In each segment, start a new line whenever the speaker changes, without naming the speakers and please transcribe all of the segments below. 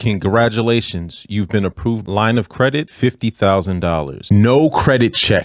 Congratulations, you've been approved. Line of credit, $50,000. No credit check.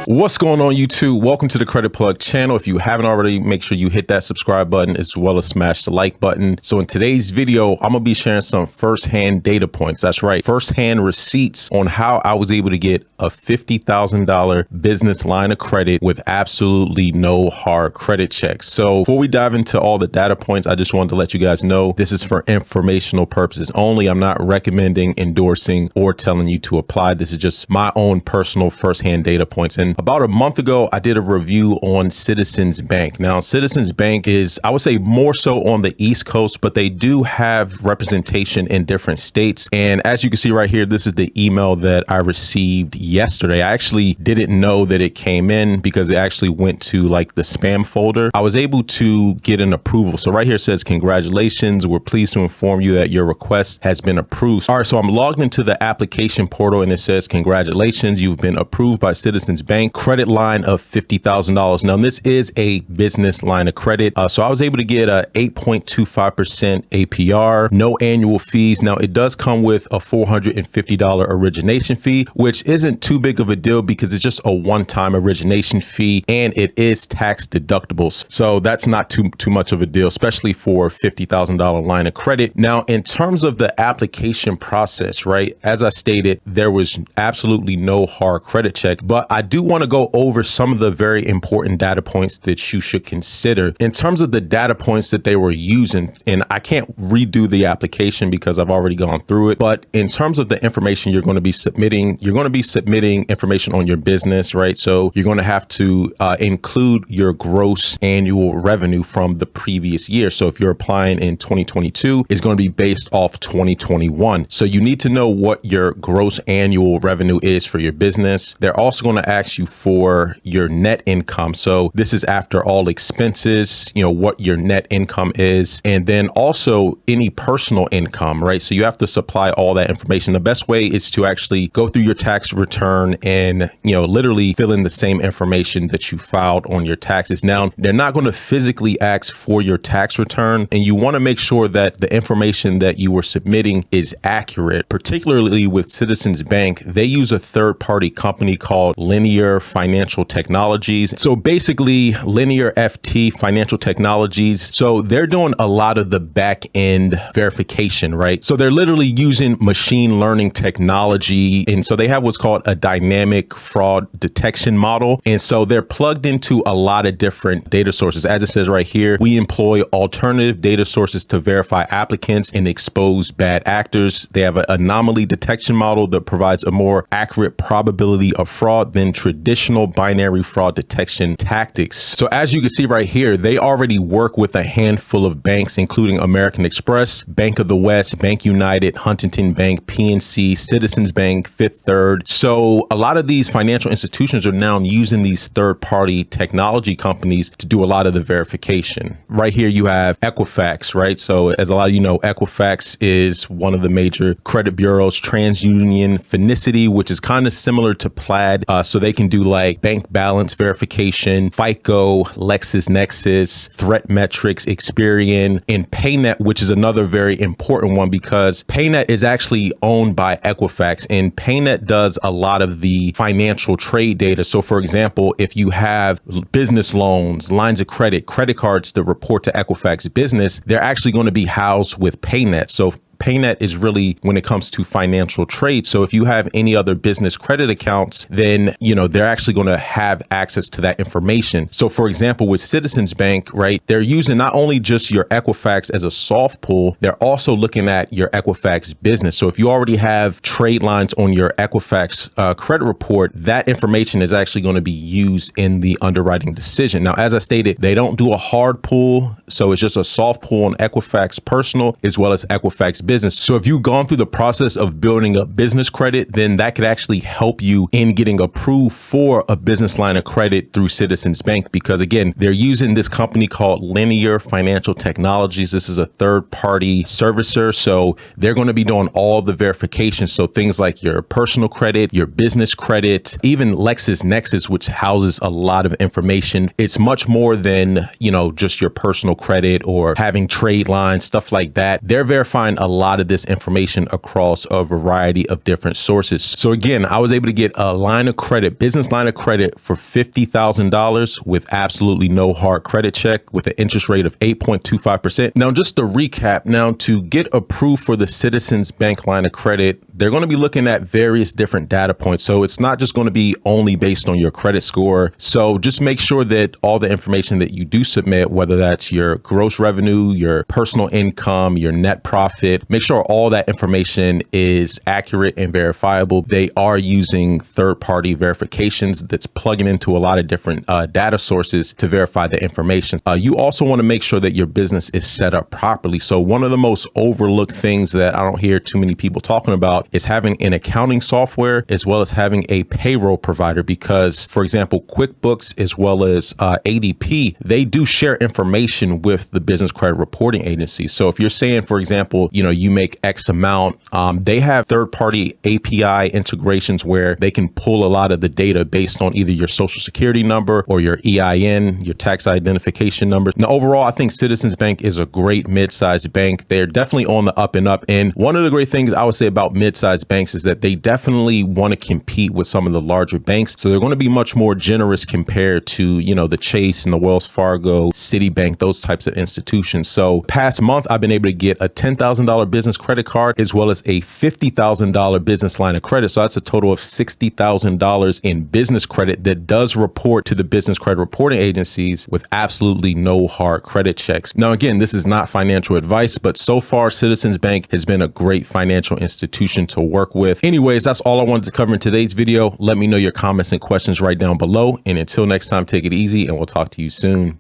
What's going on, YouTube? Welcome to the Credit Plug channel. If you haven't already, make sure you hit that subscribe button as well as smash the like button. So in today's video, I'm gonna be sharing some firsthand data points. That's right, firsthand receipts on how I was able to get a $50,000 business line of credit with absolutely no hard credit checks. So before we dive into all the data points, I just wanted to let you guys know this is for informational purposes only. I'm not recommending, endorsing, or telling you to apply. This is just my own personal firsthand data points. And about a month ago, I did a review on Citizens Bank. Now, Citizens Bank is, I would say, more so on the East Coast, but they do have representation in different states. And as you can see right here, this is the email that I received yesterday. I actually didn't know that it came in because it actually went to like the spam folder. I was able to get an approval. So right here it says, congratulations. We're pleased to inform you that your request has been approved. All right, so I'm logged into the application portal and it says, congratulations, you've been approved by Citizens Bank. Credit line of $50,000. Now, this is a business line of credit. So I was able to get a 8.25% APR, no annual fees. Now, it does come with a $450 origination fee, which isn't too big of a deal because it's just a one-time origination fee and it is tax deductibles. So that's not too much of a deal, especially for a $50,000 line of credit. Now, in terms of the application process, right, as I stated, there was absolutely no hard credit check, but I do want to go over some of the very important data points that you should consider in terms of the data points that they were using. And I can't redo the application because I've already gone through it. But in terms of the information you're going to be submitting, information on your business, right? So you're going to have to include your gross annual revenue from the previous year. So if you're applying in 2022, it's going to be based off 2021. So you need to know what your gross annual revenue is for your business. They're also going to ask you for your net income. So this is after all expenses, what your net income is, and then also any personal income, right? So you have to supply all that information. The best way is to actually go through your tax return and, literally fill in the same information that you filed on your taxes. Now, they're not going to physically ask for your tax return, and you want to make sure that the information that you were submitting is accurate. Particularly with Citizens Bank, they use a third-party company called Linear Financial Technologies. So basically, Linear FT Financial Technologies. So they're doing a lot of the back end verification, right? So they're literally using machine learning technology. And so they have what's called a dynamic fraud detection model. And so they're plugged into a lot of different data sources. As it says right here, we employ alternative data sources to verify applicants and expose bad actors. They have an anomaly detection model that provides a more accurate probability of fraud than traditional binary fraud detection tactics. So as you can see right here, they already work with a handful of banks, including American Express, Bank of the West, Bank United, Huntington Bank, PNC, Citizens Bank, Fifth Third. So a lot of these financial institutions are now using these third-party technology companies to do a lot of the verification. Right here, you have Equifax, right? So as a lot of you know, Equifax is one of the major credit bureaus, TransUnion, Finicity, which is kind of similar to Plaid. So they can do like bank balance verification, FICO, LexisNexis, ThreatMetrics, Experian, and PayNet, which is another very important one because PayNet is actually owned by Equifax, and PayNet does a lot of the financial trade data. So for example, if you have business loans, lines of credit, credit cards that report to Equifax Business, they're actually going to be housed with PayNet. So PayNet is really when it comes to financial trade. So if you have any other business credit accounts, then, they're actually going to have access to that information. So for example, with Citizens Bank, right, they're using not only just your Equifax as a soft pull, they're also looking at your Equifax Business. So if you already have trade lines on your Equifax credit report, that information is actually going to be used in the underwriting decision. Now, as I stated, they don't do a hard pull. So it's just a soft pull on Equifax Personal as well as Equifax business. So if you've gone through the process of building a business credit, then that could actually help you in getting approved for a business line of credit through Citizens Bank, because again, they're using this company called Linear Financial Technologies. This is a third-party servicer, so they're going to be doing all the verifications. So things like your personal credit, your business credit, even LexisNexis, which houses a lot of information. It's much more than, just your personal credit or having trade lines, stuff like that. They're verifying a lot of this information across a variety of different sources. So again, I was able to get a line of credit, business line of credit for $50,000 with absolutely no hard credit check with an interest rate of 8.25%. Now, just to recap, to get approved for the Citizens Bank line of credit, they're going to be looking at various different data points. So it's not just going to be only based on your credit score. So just make sure that all the information that you do submit, whether that's your gross revenue, your personal income, your net profit, make sure all that information is accurate and verifiable. They are using third-party verifications that's plugging into a lot of different data sources to verify the information. You also want to make sure that your business is set up properly. So one of the most overlooked things that I don't hear too many people talking about is having an accounting software as well as having a payroll provider, because, for example, QuickBooks as well as ADP, they do share information with the business credit reporting agency. So if you're saying, for example, you make X amount, they have third-party API integrations where they can pull a lot of the data based on either your social security number or your EIN, your tax identification number. Now, overall, I think Citizens Bank is a great mid-sized bank. They're definitely on the up and up. And one of the great things I would say about mid-sized banks is that they definitely want to compete with some of the larger banks. So they're going to be much more generous compared to, the Chase and the Wells Fargo, Citibank, those types of institutions. So past month, I've been able to get a $10,000 business credit card as well as a $50,000 business line of credit. So that's a total of $60,000 in business credit that does report to the business credit reporting agencies with absolutely no hard credit checks. Now, again, this is not financial advice, but so far Citizens Bank has been a great financial institution to work with. Anyways, that's all I wanted to cover in today's video. Let me know your comments and questions right down below. And until next time, take it easy and we'll talk to you soon.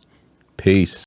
Peace.